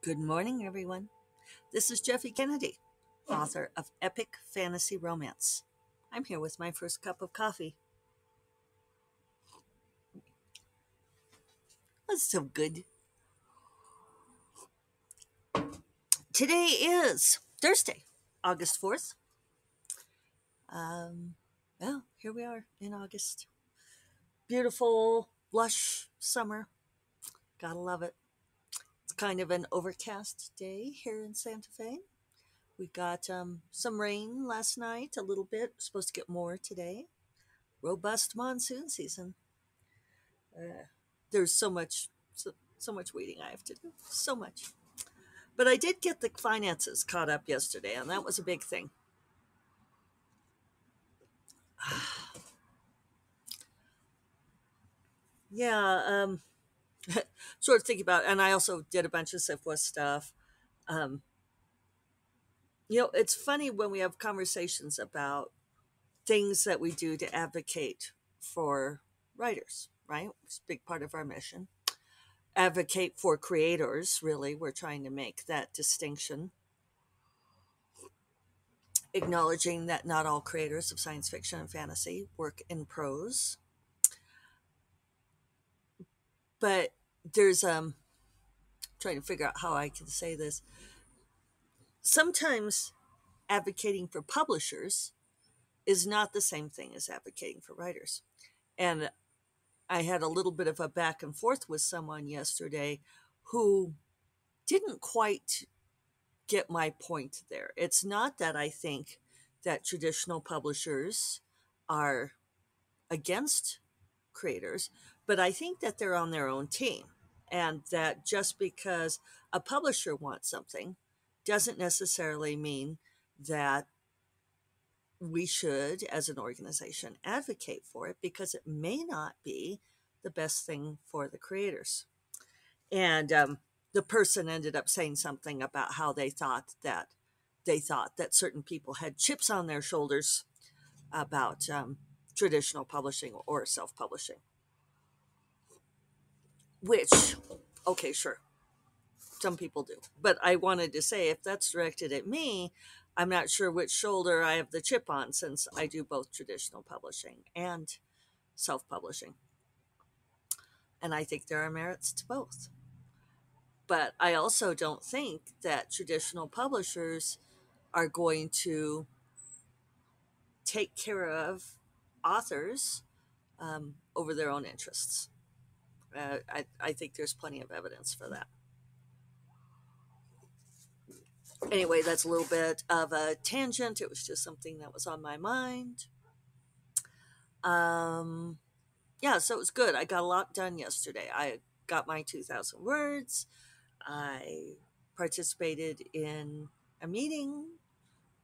Good morning, everyone. This is Jeffy Kennedy, author of Epic Fantasy Romance. I'm here with my first cup of coffee. That's so good. Today is Thursday, August 4th. Um, well, here we are in August. Beautiful, lush summer. Gotta love it. It's kind of an overcast day here in Santa Fe. We got some rain last night, a little bit. We're supposed to get more today. Robust monsoon season. Uh, there's so much waiting I have to do. So much. But I did get the finances caught up yesterday, and that was a big thing. Yeah, sort of thinking about, and I also did a bunch of SIFWA stuff. Um, it's funny when we have conversations about things that we do to advocate for writers, right? It's a big part of our mission. Advocate for creators, really. We're trying to make that distinction, acknowledging that not all creators of science fiction and fantasy work in prose. But there's trying to figure out how I can say this. Sometimes advocating for publishers is not the same thing as advocating for writers. And I had a little bit of a back and forth with someone yesterday who didn't quite get my point there. It's not that I think that traditional publishers are against creators, but I think that they're on their own team. And that just because a publisher wants something doesn't necessarily mean that we should, as an organization, advocate for it because it may not be the best thing for the creators. And the person ended up saying something about how they thought that certain people had chips on their shoulders about traditional publishing or self-publishing. Which, okay, sure, some people do. But I wanted to say if that's directed at me, I'm not sure which shoulder I have the chip on since I do both traditional publishing and self publishing. And I think there are merits to both. But I also don't think that traditional publishers are going to take care of authors over their own interests. I think there's plenty of evidence for that. Anyway, that's a little bit of a tangent. It was just something that was on my mind. Um, yeah, so it was good. I got a lot done yesterday. I got my 2,000 words. I participated in a meeting.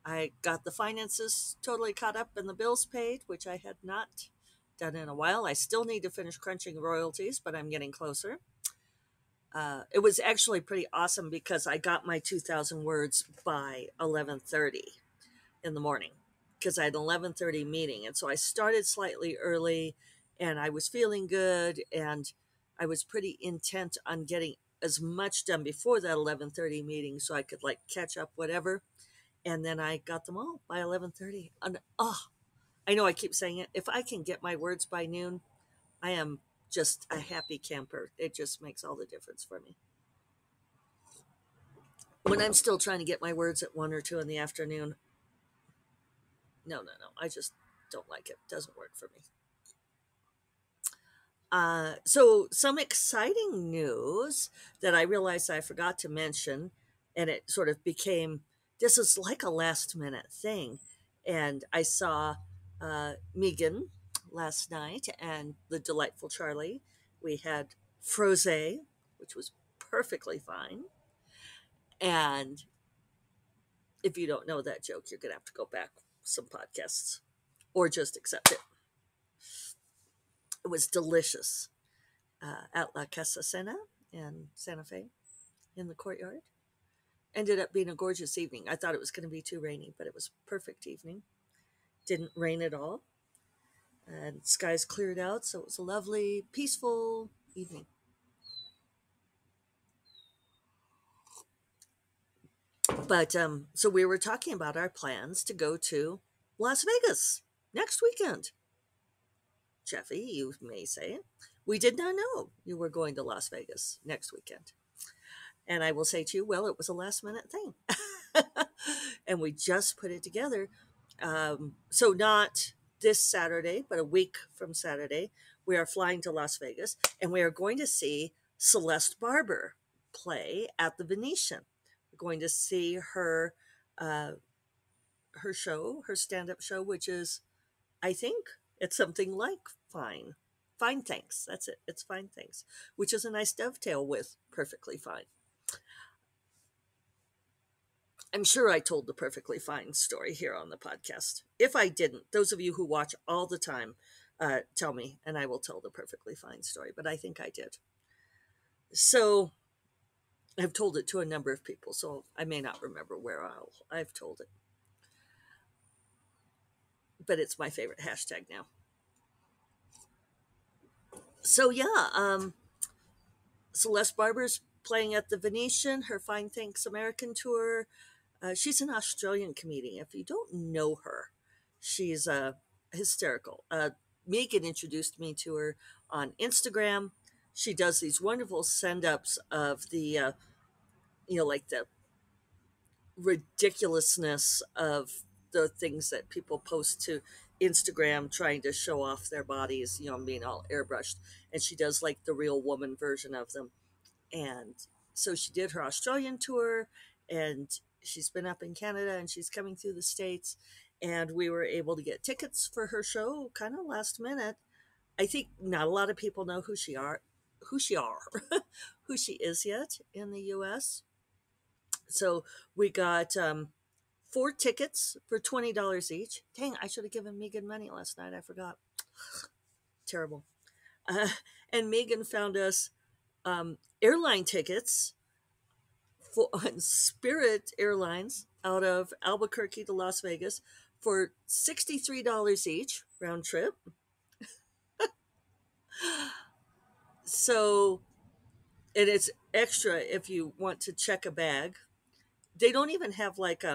I got the finances totally caught up and the bills paid, which I had not done in a while. I still need to finish crunching royalties, but I'm getting closer. It was actually pretty awesome because I got my 2,000 words by 11:30 in the morning because I had an 11:30 meeting, and so I started slightly early, and I was feeling good, and I was pretty intent on getting as much done before that 11:30 meeting so I could like catch up whatever, and then I got them all by 11:30. And I know I keep saying it. If I can get my words by noon, I am just a happy camper. It just makes all the difference for me. When I'm still trying to get my words at 1 or 2 in the afternoon, no. I just don't like it. Doesn't work for me. So some exciting news that I realized I forgot to mention, and it sort of became this is like a last minute thing. And I saw Megan last night and the delightful Charlie. We had frose, which was perfectly fine. And if you don't know that joke, you're gonna have to go back some podcasts or just accept it. It was delicious at La Casa Sena in Santa Fe in the courtyard. Ended up being a gorgeous evening. I thought it was going to be too rainy, but it was a perfect evening. Didn't rain at all. And skies cleared out, so it was a lovely, peaceful evening. But so we were talking about our plans to go to Las Vegas next weekend. Jeffy, you may say, we did not know you were going to Las Vegas next weekend. And I will say to you, well, it was a last minute thing. And we just put it together. So, not this Saturday, but a week from Saturday, we are flying to Las Vegas and we are going to see Celeste Barber play at the Venetian. We're going to see uh, her show, her stand up show, which is, I think, it's something like Fine. Fine Thanks. That's it. It's Fine Thanks, which is a nice dovetail with Perfectly Fine. I'm sure I told the Perfectly Fine story here on the podcast. If I didn't, those of you who watch all the time, tell me, and I will tell the Perfectly Fine story. But I think I did. So I've told it to a number of people, so I may not remember where I've told it. But it's my favorite hashtag now. So yeah, Celeste Barber's playing at the Venetian, her Fine Thanks American tour. She's an Australian comedian. If you don't know her, she's hysterical. Megan introduced me to her on Instagram. She does these wonderful send ups of the, like the ridiculousness of the things that people post to Instagram trying to show off their bodies, being all airbrushed. And she does like the real woman version of them. And so she did her Australian tour and she's been up in Canada and she's coming through the States. And we were able to get tickets for her show kind of last minute. I think not a lot of people know who she who she is yet in the US. So we got 4 tickets for $20 each. Dang, I should have given Megan money last night. I forgot. Terrible. Uh, and Megan found us airline tickets on Spirit Airlines out of Albuquerque to Las Vegas for $63 each round trip. So, and it's extra if you want to check a bag. They don't even have like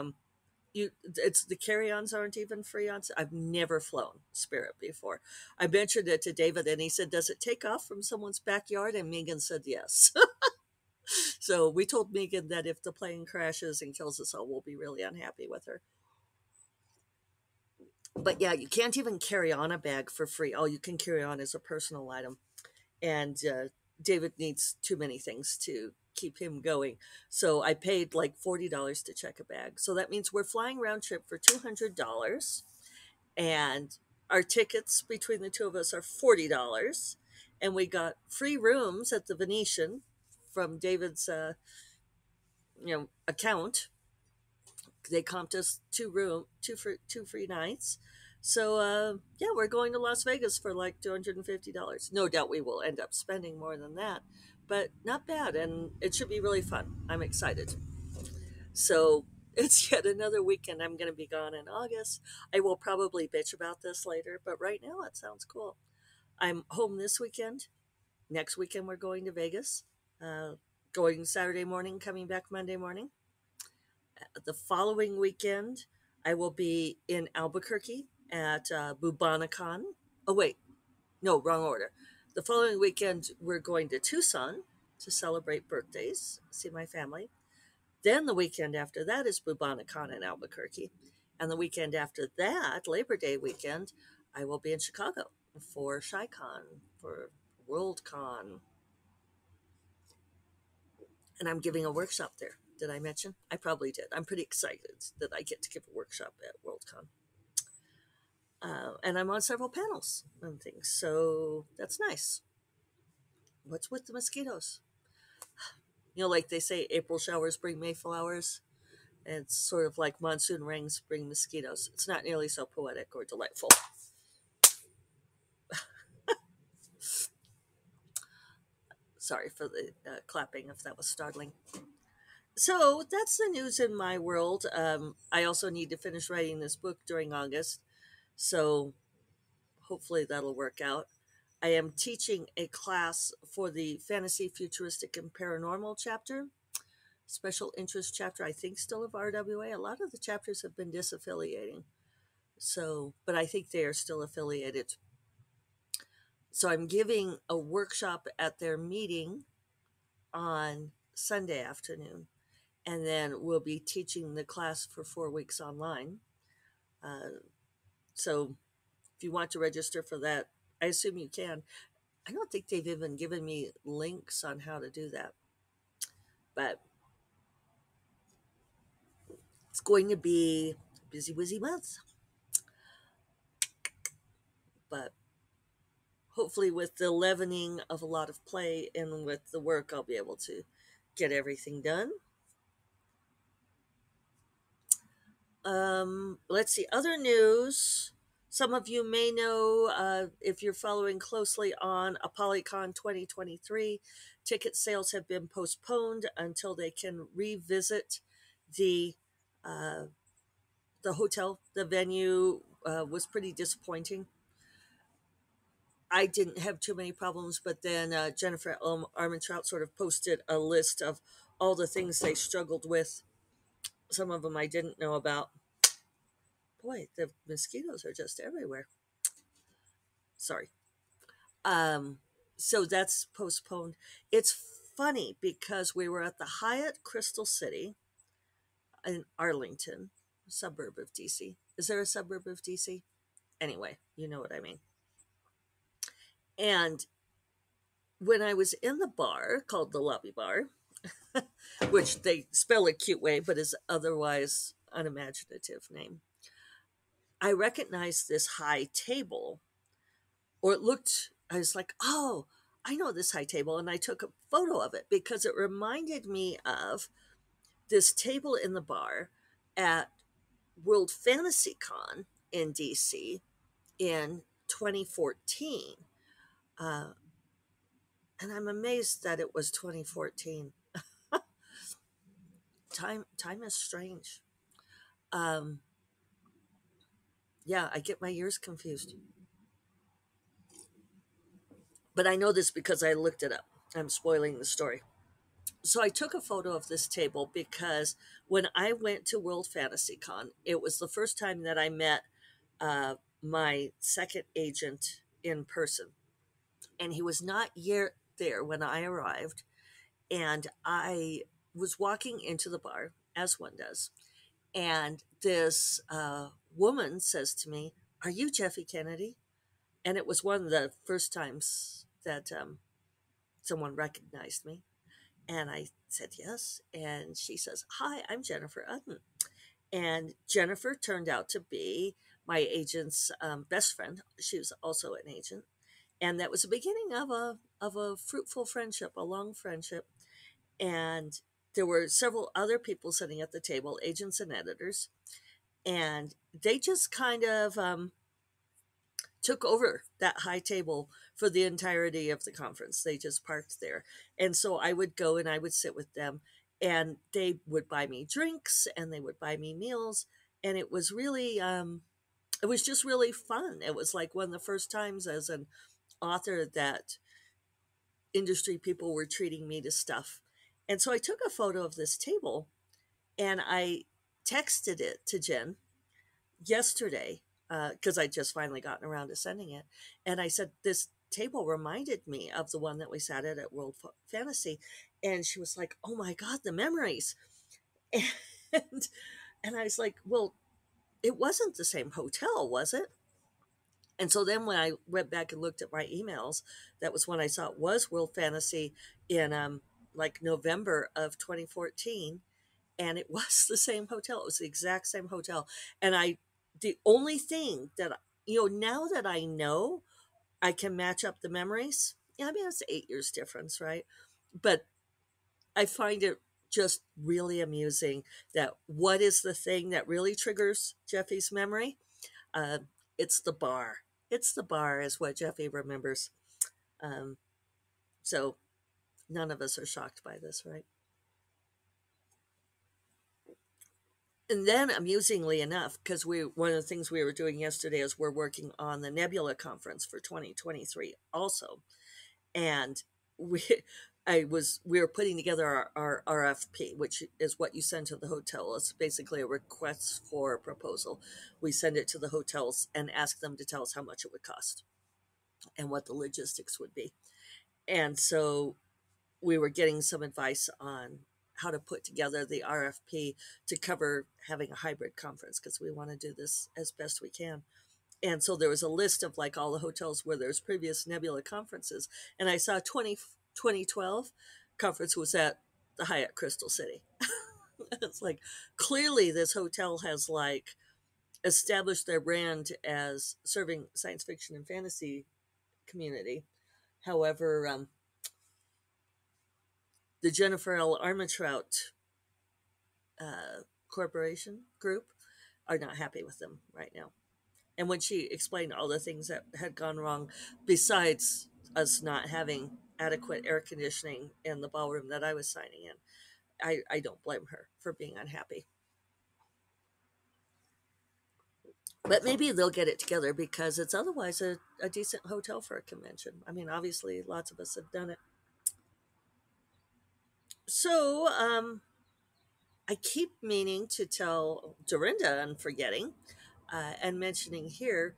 it's the carry-ons aren't even free on. I've never flown Spirit before. I mentioned it to David and he said, "Does it take off from someone's backyard?" And Megan said yes. So we told Megan that if the plane crashes and kills us all, we'll be really unhappy with her. But yeah, you can't even carry on a bag for free. All you can carry on is a personal item. And David needs too many things to keep him going. So I paid like $40 to check a bag. So that means we're flying round trip for $200. And our tickets between the two of us are $40. And we got free rooms at the Venetian from David's account. They comped us two free nights. So yeah, we're going to Las Vegas for like $250. No doubt we will end up spending more than that, but not bad, and it should be really fun. I'm excited. So it's yet another weekend. I'm going to be gone in August. I will probably bitch about this later, but right now it sounds cool. I'm home this weekend. Next weekend we're going to Vegas. Going Saturday morning, coming back Monday morning. The following weekend, I will be in Albuquerque at Bubanacan. Oh, wait. No, wrong order. The following weekend, we're going to Tucson to celebrate birthdays, see my family. Then the weekend after that is Bubanacan in Albuquerque. And the weekend after that, Labor Day weekend, I will be in Chicago for ShyCon, for WorldCon. And I'm giving a workshop there. Did I mention? I probably did. I'm pretty excited that I get to give a workshop at WorldCon. And I'm on several panels and things, so that's nice. What's with the mosquitoes? Like they say, April showers bring May flowers. And it's sort of like monsoon rains bring mosquitoes. It's not nearly so poetic or delightful. Sorry for the clapping if that was startling. So that's the news in my world. I also need to finish writing this book during August. So hopefully that'll work out. I am teaching a class for the fantasy, futuristic, and paranormal chapter. special interest chapter, I think, still of RWA. A lot of the chapters have been disaffiliating. So, but I think they are still affiliated. So I'm giving a workshop at their meeting on Sunday afternoon, and then we'll be teaching the class for 4 weeks online. So if you want to register for that, I assume you can. I don't think they've even given me links on how to do that, but it's going to be a busy, busy month. But hopefully, with the leavening of a lot of play and with the work, I'll be able to get everything done. Let's see, other news. Some of you may know, if you're following closely on ApolyCon 2023, ticket sales have been postponed until they can revisit the uh, the hotel. The venue was pretty disappointing. I didn't have too many problems, but then Jennifer Armentrout sort of posted a list of all the things they struggled with. Some of them I didn't know about. Boy, the mosquitoes are just everywhere. Sorry. Um, so that's postponed. It's funny because we were at the Hyatt Crystal City in Arlington, suburb of DC. Is there a suburb of DC? Anyway, you know what I mean. And when I was in the bar called the Lobby Bar, which they spell a cute way, but is otherwise unimaginative name, I recognized this high table, or it looked, I was like, oh, I know this high table. And I took a photo of it because it reminded me of this table in the bar at World Fantasy Con in DC in 2014. Uh, and I'm amazed that it was 2014. Time is strange. Um, yeah, I get my years confused. But I know this because I looked it up. I'm spoiling the story. So I took a photo of this table because when I went to World Fantasy Con, it was the first time that I met my second agent in person. And he was not yet there when I arrived. And I was walking into the bar, as one does. And this woman says to me, "Are you Jeffy Kennedy?" And it was one of the first times that someone recognized me. And I said yes. And she says, "Hi, I'm Jennifer Udden." And Jennifer turned out to be my agent's best friend. She was also an agent. And that was the beginning of a fruitful friendship, a long friendship. And there were several other people sitting at the table, agents and editors. And they just kind of took over that high table for the entirety of the conference. They just parked there. And so I would go and I would sit with them, and they would buy me drinks and they would buy me meals. And it was really, it was just really fun. It was like one of the first times as an author that industry people were treating me to stuff. And so I took a photo of this table and I texted it to Jen yesterday because I just finally gotten around to sending it. And I said, this table reminded me of the one that we sat at World Fantasy. And she was like, "Oh my God, the memories." And, and I was like, well, it wasn't the same hotel, was it? And so then when I went back and looked at my emails, that was when I saw it was World Fantasy in like November of 2014. And it was the same hotel. It was the exact same hotel. And the only thing that, now that I know I can match up the memories, yeah, I mean, it's 8 years difference, right? But I find it just really amusing that what is the thing that really triggers Jeffy's memory? Uh, it's the bar. It's the bar, is what Jeffy remembers. Um, so none of us are shocked by this, right? And then, amusingly enough, because one of the things we were doing yesterday is we're working on the Nebula conference for 2023 also, and we we were putting together our RFP, which is what you send to the hotel. It's basically a request for a proposal. We send it to the hotels and ask them to tell us how much it would cost and what the logistics would be. And so we were getting some advice on how to put together the RFP to cover having a hybrid conference because we want to do this as best we can. And so there was a list of like all the hotels where there's previous Nebula conferences, and I saw 2012 conference was at the Hyatt Crystal City. It's like clearly this hotel has like established their brand as serving science fiction and fantasy community. However, the Jennifer L. Armentrout corporation group are not happy with them right now. And when she explained all the things that had gone wrong, besides us not having adequate air conditioning in the ballroom that I was signing in, I don't blame her for being unhappy. But maybe they'll get it together because it's otherwise a decent hotel for a convention. I mean, obviously, lots of us have done it. So I keep meaning to tell Dorinda and forgetting and mentioning here.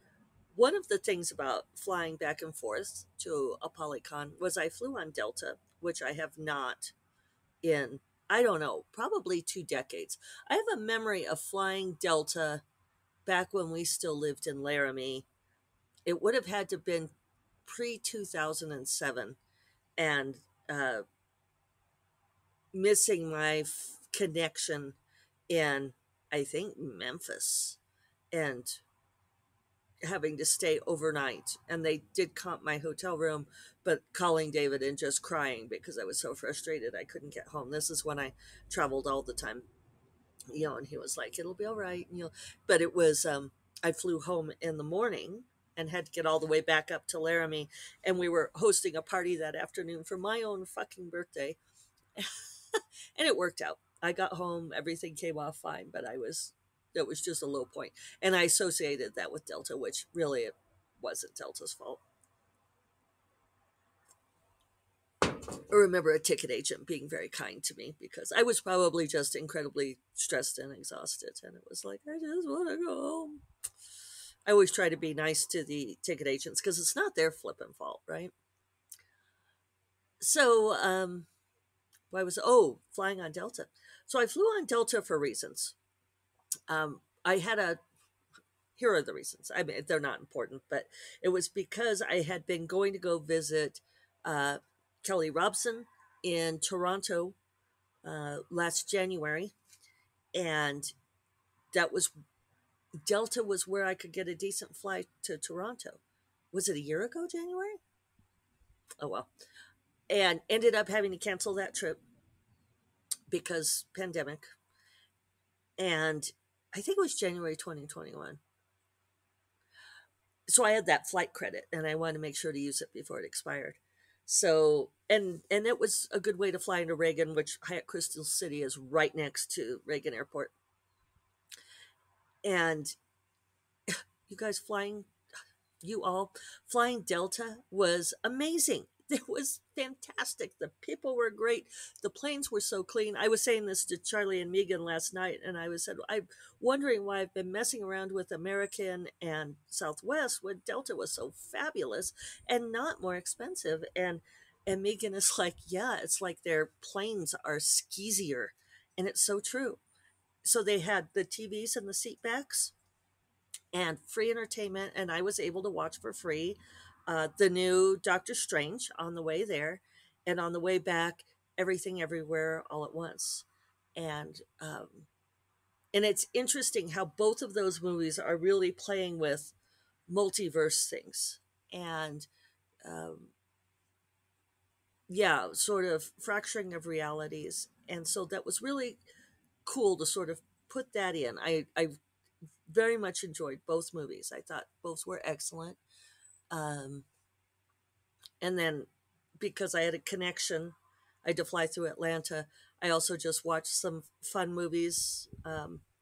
One of the things about flying back and forth to a Polycon was I flew on Delta, which I have not in, I don't know, probably 2 decades. I have a memory of flying Delta back when we still lived in Laramie. It would have had to have been pre 2007 and uh, missing my connection in, I think, Memphis and having to stay overnight. And they did comp my hotel room, but calling David and just crying because I was so frustrated I couldn't get home. This is when I traveled all the time, and he was like, it'll be all right. But it was, I flew home in the morning and had to get all the way back up to Laramie. And we were hosting a party that afternoon for my own fucking birthday. And it worked out. I got home, everything came off fine, but it was just a low point. And I associated that with Delta, which really it wasn't Delta's fault. I remember a ticket agent being very kind to me because I was probably just incredibly stressed and exhausted. And it was like, I just want to go home. I always try to be nice to the ticket agents because it's not their flipping fault, right? So, why was, oh, flying on Delta. So I flew on Delta for reasons. I had a, here are the reasons. I mean, they're not important, but it was because I had been going to go visit uh, Kelly Robson in Toronto last January, and that was Delta was where I could get a decent flight to Toronto. Was it a year ago, January? Oh well, and ended up having to cancel that trip because pandemic, and I think it was January 2021. So I had that flight credit, and I wanted to make sure to use it before it expired. So and it was a good way to fly into Reagan, which Hyatt Crystal City is right next to Reagan Airport. And you guys flying, you all flying Delta was amazing. It was fantastic. The people were great. The planes were so clean. I was saying this to Charlie and Megan last night, and I was said, I'm wondering why I've been messing around with American and Southwest when Delta was so fabulous and not more expensive. And Megan is like, yeah, it's like their planes are skeezier, and it's so true. So they had the TVs and the seat backs and free entertainment, and I was able to watch for free the new Doctor Strange on the way there, and on the way back, Everything Everywhere All at Once, and um, and it's interesting how both of those movies are really playing with multiverse things, and um, yeah, sort of fracturing of realities, and so that was really cool to sort of put that in. I very much enjoyed both movies. I thought both were excellent. Um, and then because I had a connection, I had to fly through Atlanta. I also just watched some fun movies,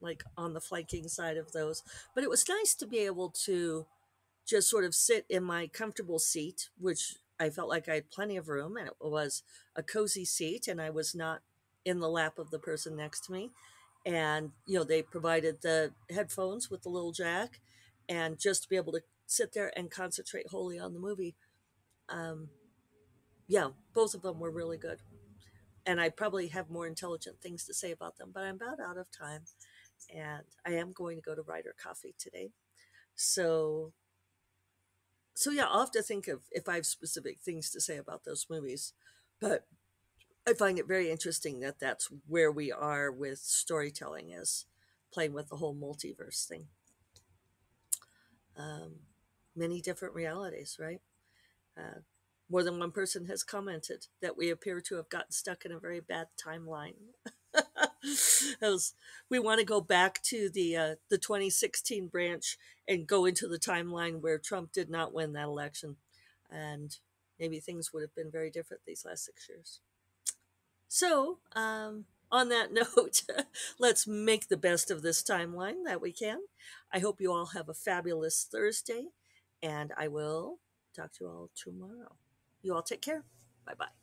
like on the flanking side of those. But it was nice to be able to just sort of sit in my comfortable seat, which I felt like I had plenty of room, and it was a cozy seat, and I was not in the lap of the person next to me. And they provided the headphones with the little jack, and just to be able to sit there and concentrate wholly on the movie. um, yeah, both of them were really good, and I probably have more intelligent things to say about them, but I'm about out of time, and I am going to go to Ryder Coffee today. So so yeah, I'll have to think of if I have specific things to say about those movies. But I find it very interesting that that's where we are with storytelling, is playing with the whole multiverse thing. um, Many different realities, right? uh, More than one person has commented that we appear to have gotten stuck in a very bad timeline. As we want to go back to the 2016 branch and go into the timeline where Trump did not win that election, and maybe things would have been very different these last 6 years. So, on that note, let's make the best of this timeline that we can. I hope you all have a fabulous Thursday, and I will talk to you all tomorrow. You all take care. Bye bye.